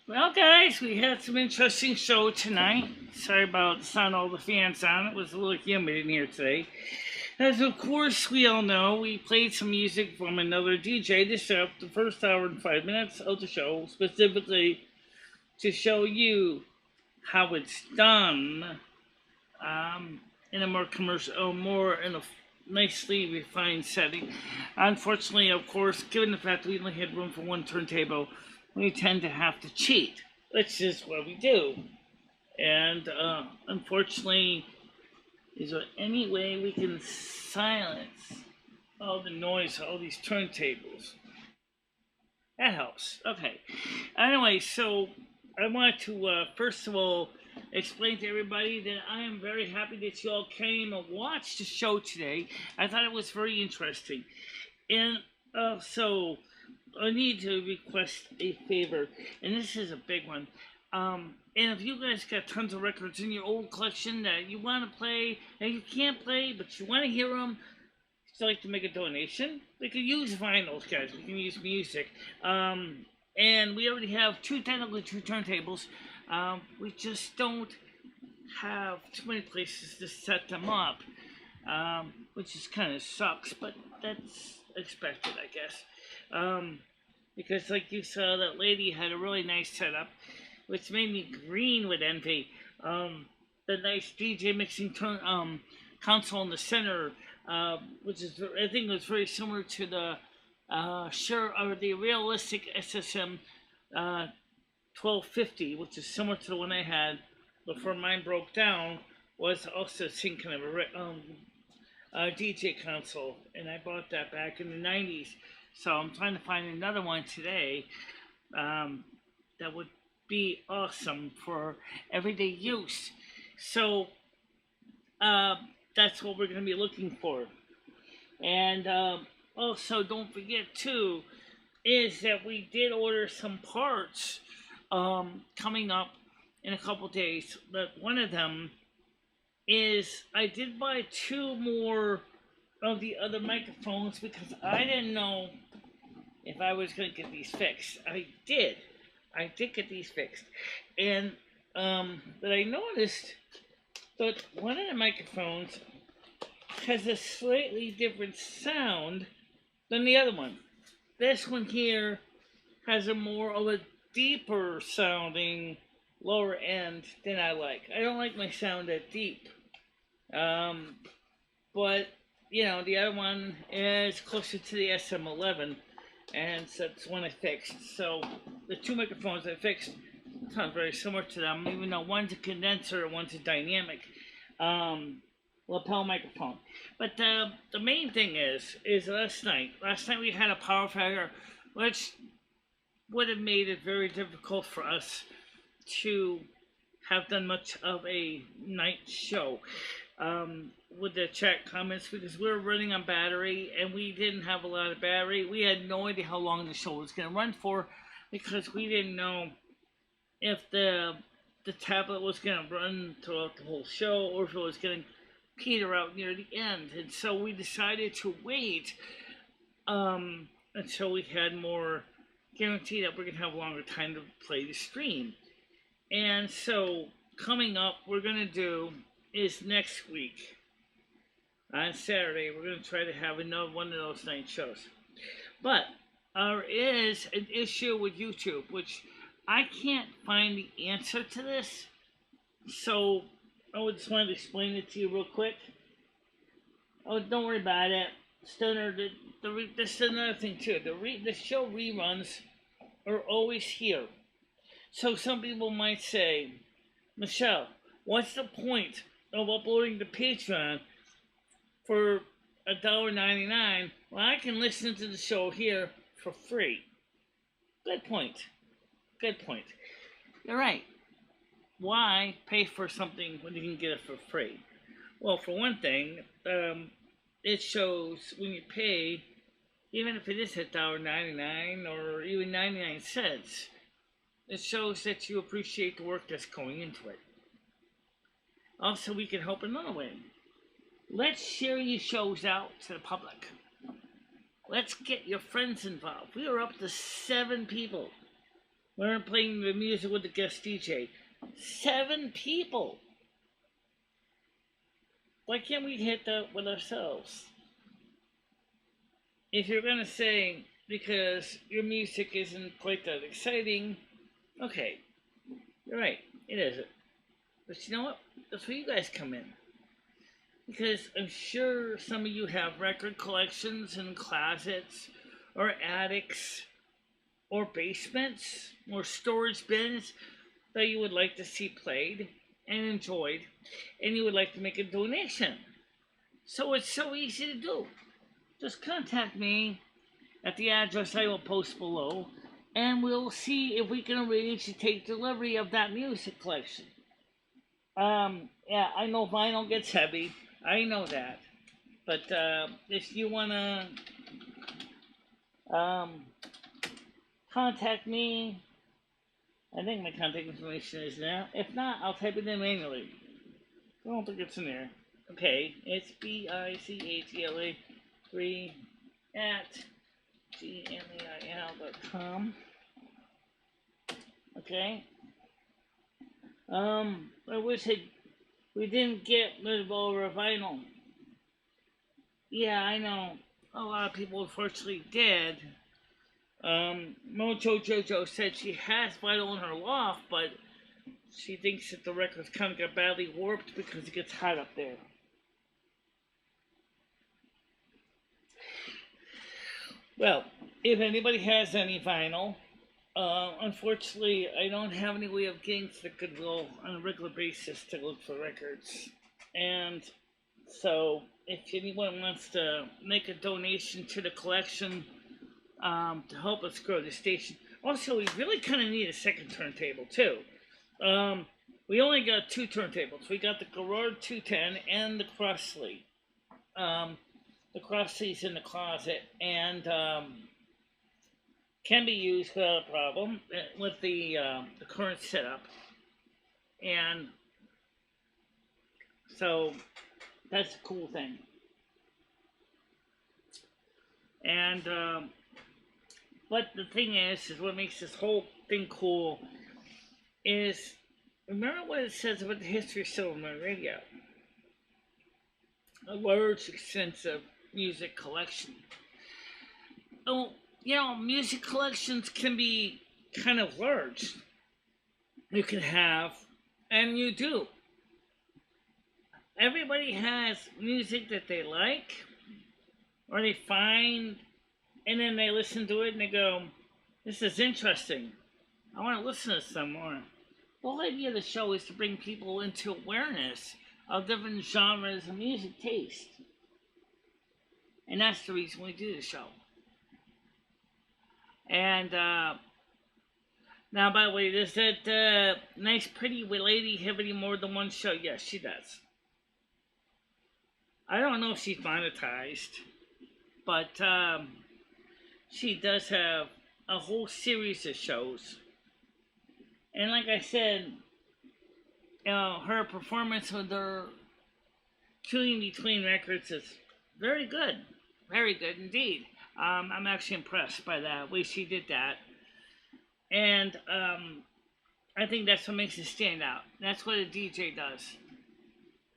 Well, guys, we had some interesting show tonight. Sorry about the sound all the fans on. It was a little humid in here today. As of course we all know, we played some music from another DJ to set up the first hour and 5 minutes of the show, specifically to show you how it's done in a more commercial, more in a nicely refined setting. Unfortunately, of course, given the fact that we only had room for one turntable, we tend to have to cheat, which is what we do. And unfortunately, is there any way we can silence all the noise, all these turntables? That helps. Okay. Anyway, so I want to first of all explain to everybody that I am very happy that you all came and watched the show today. I thought it was very interesting. And so I need to request a favor, and this is a big one. And if you guys got tons of records in your old collection that you want to play and you can't play, but you want to hear them, if you'd like to make a donation, we can use vinyls, guys. We can use music. And we already have technically two turntables. We just don't have too many places to set them up, which is kind of sucks, but that's expected, I guess. Because, like you saw, that lady had a really nice setup, which made me green with envy. The nice DJ mixing console in the center, which is I think was very similar to the the realistic SSM 1250, which is similar to the one I had before mine broke down. Was also the same kind of a DJ console, and I bought that back in the '90s. So I'm trying to find another one today that would be awesome for everyday use. So that's what we're going to be looking for. And also, don't forget too, is that we did order some parts coming up in a couple days. But one of them is I did buy two more of the other microphones because I didn't know if I was going to get these fixed. I did. I did get these fixed. And but I noticed that one of the microphones has a slightly different sound than the other one. This one here has a more of a deeper sounding lower end than I like. I don't like my sound that deep. But the other one is closer to the SM11, and so that's one I fixed. So the two microphones I fixed sound very similar to them, even though one's a condenser and one's a dynamic lapel microphone. But the main thing is last night. Last night we had a power failure, which would have made it very difficult for us to have done much of a night show with the chat comments because we were running on battery and we didn't have a lot of battery. We had no idea how long the show was going to run for because we didn't know if the tablet was going to run throughout the whole show or if it was going to peter out near the end. And so we decided to wait until we had more guarantee that we're going to have a longer time to play the stream. And so coming up, we're going to do is next week on Saturday. We're going to try to have another one of those night shows. But there is an issue with YouTube, which I can't find the answer to this. So I just wanted to explain it to you real quick. Oh, don't worry about it. This is another thing too. The show reruns are always here. So some people might say, Michelle, what's the point of uploading to Patreon for $1.99 when I can listen to the show here for free? Good point. Good point. You're right. Why pay for something when you can get it for free? Well, for one thing, it shows when you pay, even if it is $1.99 or even 99 cents, it shows that you appreciate the work that's going into it. Also, we can help another way. Let's share your shows out to the public. Let's get your friends involved. We are up to 7 people. We weren't playing the music with the guest DJ. 7 people. Why can't we hit that with ourselves? If you're gonna say because your music isn't quite that exciting, okay, you're right, it isn't. But you know what? That's where you guys come in. Because I'm sure some of you have record collections in closets or attics or basements or storage bins that you would like to see played and enjoyed, and you would like to make a donation. So it's so easy to do. Just contact me at the address I will post below, and we'll see if we can arrange to take delivery of that music collection. Yeah, I know vinyl gets heavy. I know that. But if you want to contact me, I think my contact information is there. If not, I'll type it in manually. I don't think it's in there. Okay, it's BICHELA 3 at gmail.com. Okay. I wish we didn't get rid of all our vinyl. Yeah, I know. A lot of people unfortunately did. Mojo Jojo said she has vinyl in her loft, but she thinks that the records kind of got badly warped because it gets hot up there. Well, if anybody has any vinyl, unfortunately, I don't have any way of getting to the Goodwill on a regular basis to look for records. And so, if anyone wants to make a donation to the collection to help us grow the station, also, we really kind of need a second turntable, too. We only got 2 turntables. We got the Garrard 210 and the Crossley. The Crossley's in the closet, and can be used without a problem with the current setup. And so that's a cool thing. And but the thing is what makes this whole thing cool is, remember what it says about the history of Silvermoon Radio. A large, extensive music collection. Oh, you know, music collections can be kind of large. You can have, and you do. Everybody has music that they like, or they find, and then they listen to it and they go, this is interesting. I want to listen to some more. The whole idea of the show is to bring people into awareness of different genres of music taste. And that's the reason we do the show. And now, by the way, does that nice, pretty lady have any more than one show? Yes, she does. I don't know if she's monetized, but she does have a whole series of shows. And like I said, her performance with her queuing between records is very good. Very good indeed. I'm actually impressed by the way she did that. And I think that's what makes it stand out. That's what a DJ does.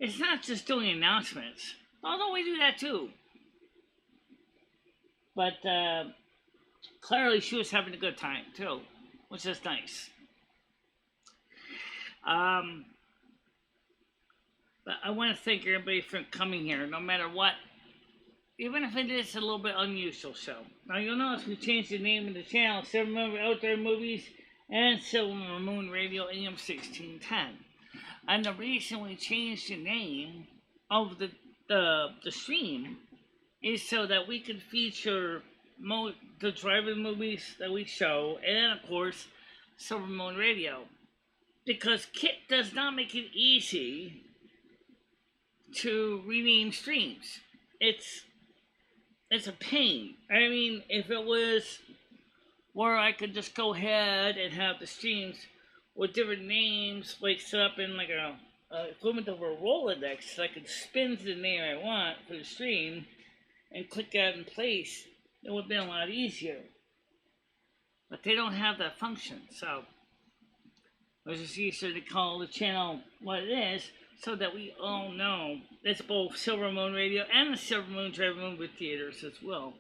It's not just doing announcements, although we do that too. But clearly she was having a good time too, which is nice. But I want to thank everybody for coming here, no matter what. Even if it is a little bit unusual show. Now you'll notice we changed the name of the channel, Silvermoon Outdoor Movies and Silvermoon Radio AM1610. And the reason we changed the name of the stream is so that we can feature the drive-in movies that we show, and of course, Silvermoon Radio. Because Kit does not make it easy to rename streams. It's a pain. I mean, if it was where I could just go ahead and have the streams with different names, like set up in like a equivalent of a Rolodex, so I could spin to the name I want for the stream and click that in place, it would have been a lot easier. but they don't have that function. So I just easier to call the channel what it is, so that we all know it's both Silvermoon Radio and the Silvermoon Drive-In Movie Theaters as well.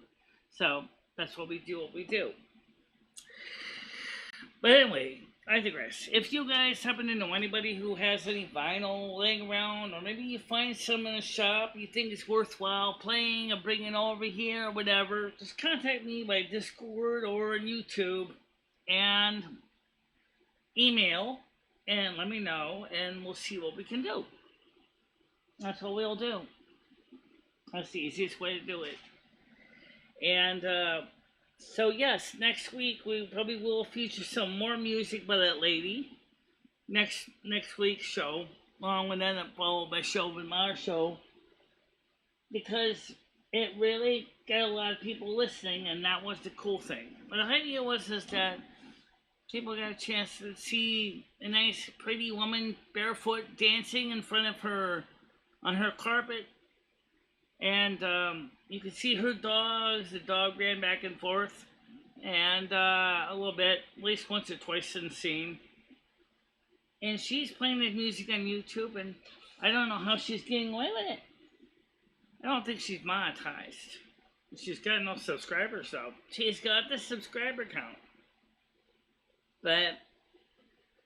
So that's what we do. But anyway, I digress. If you guys happen to know anybody who has any vinyl laying around, or maybe you find some in a shop you think it's worthwhile playing or bringing over here or whatever, just contact me by Discord or YouTube and email and let me know, and we'll see what we can do. That's what we'll do. That's the easiest way to do it. And so yes, next week we probably will feature some more music by that lady. Next week's show, along with that, followed by our show, because it really got a lot of people listening, and that was the cool thing. But the idea was that people got a chance to see a nice, pretty woman barefoot dancing in front of her on her carpet. And you could see her dogs. The dog ran back and forth, and a little bit, at least once or twice in the scene. And she's playing the music on YouTube, and I don't know how she's getting away with it. I don't think she's monetized. She's got enough subscribers, though. She's got the subscriber count. But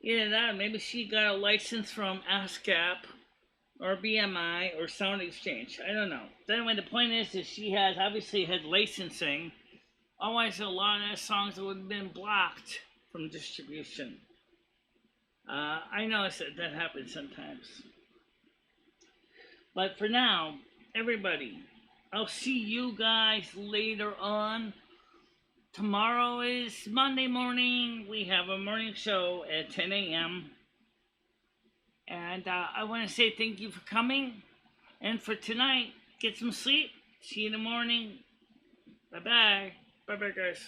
either that, maybe she got a license from ASCAP or BMI or Sound Exchange. I don't know. Anyway, the point is she has obviously had licensing. Otherwise, a lot of songs would have been blocked from distribution. I notice that happens sometimes. But for now, everybody, I'll see you guys later on. Tomorrow is Monday morning. We have a morning show at 10 a.m. And I want to say thank you for coming. And for tonight, get some sleep. See you in the morning. Bye-bye. Bye-bye, guys.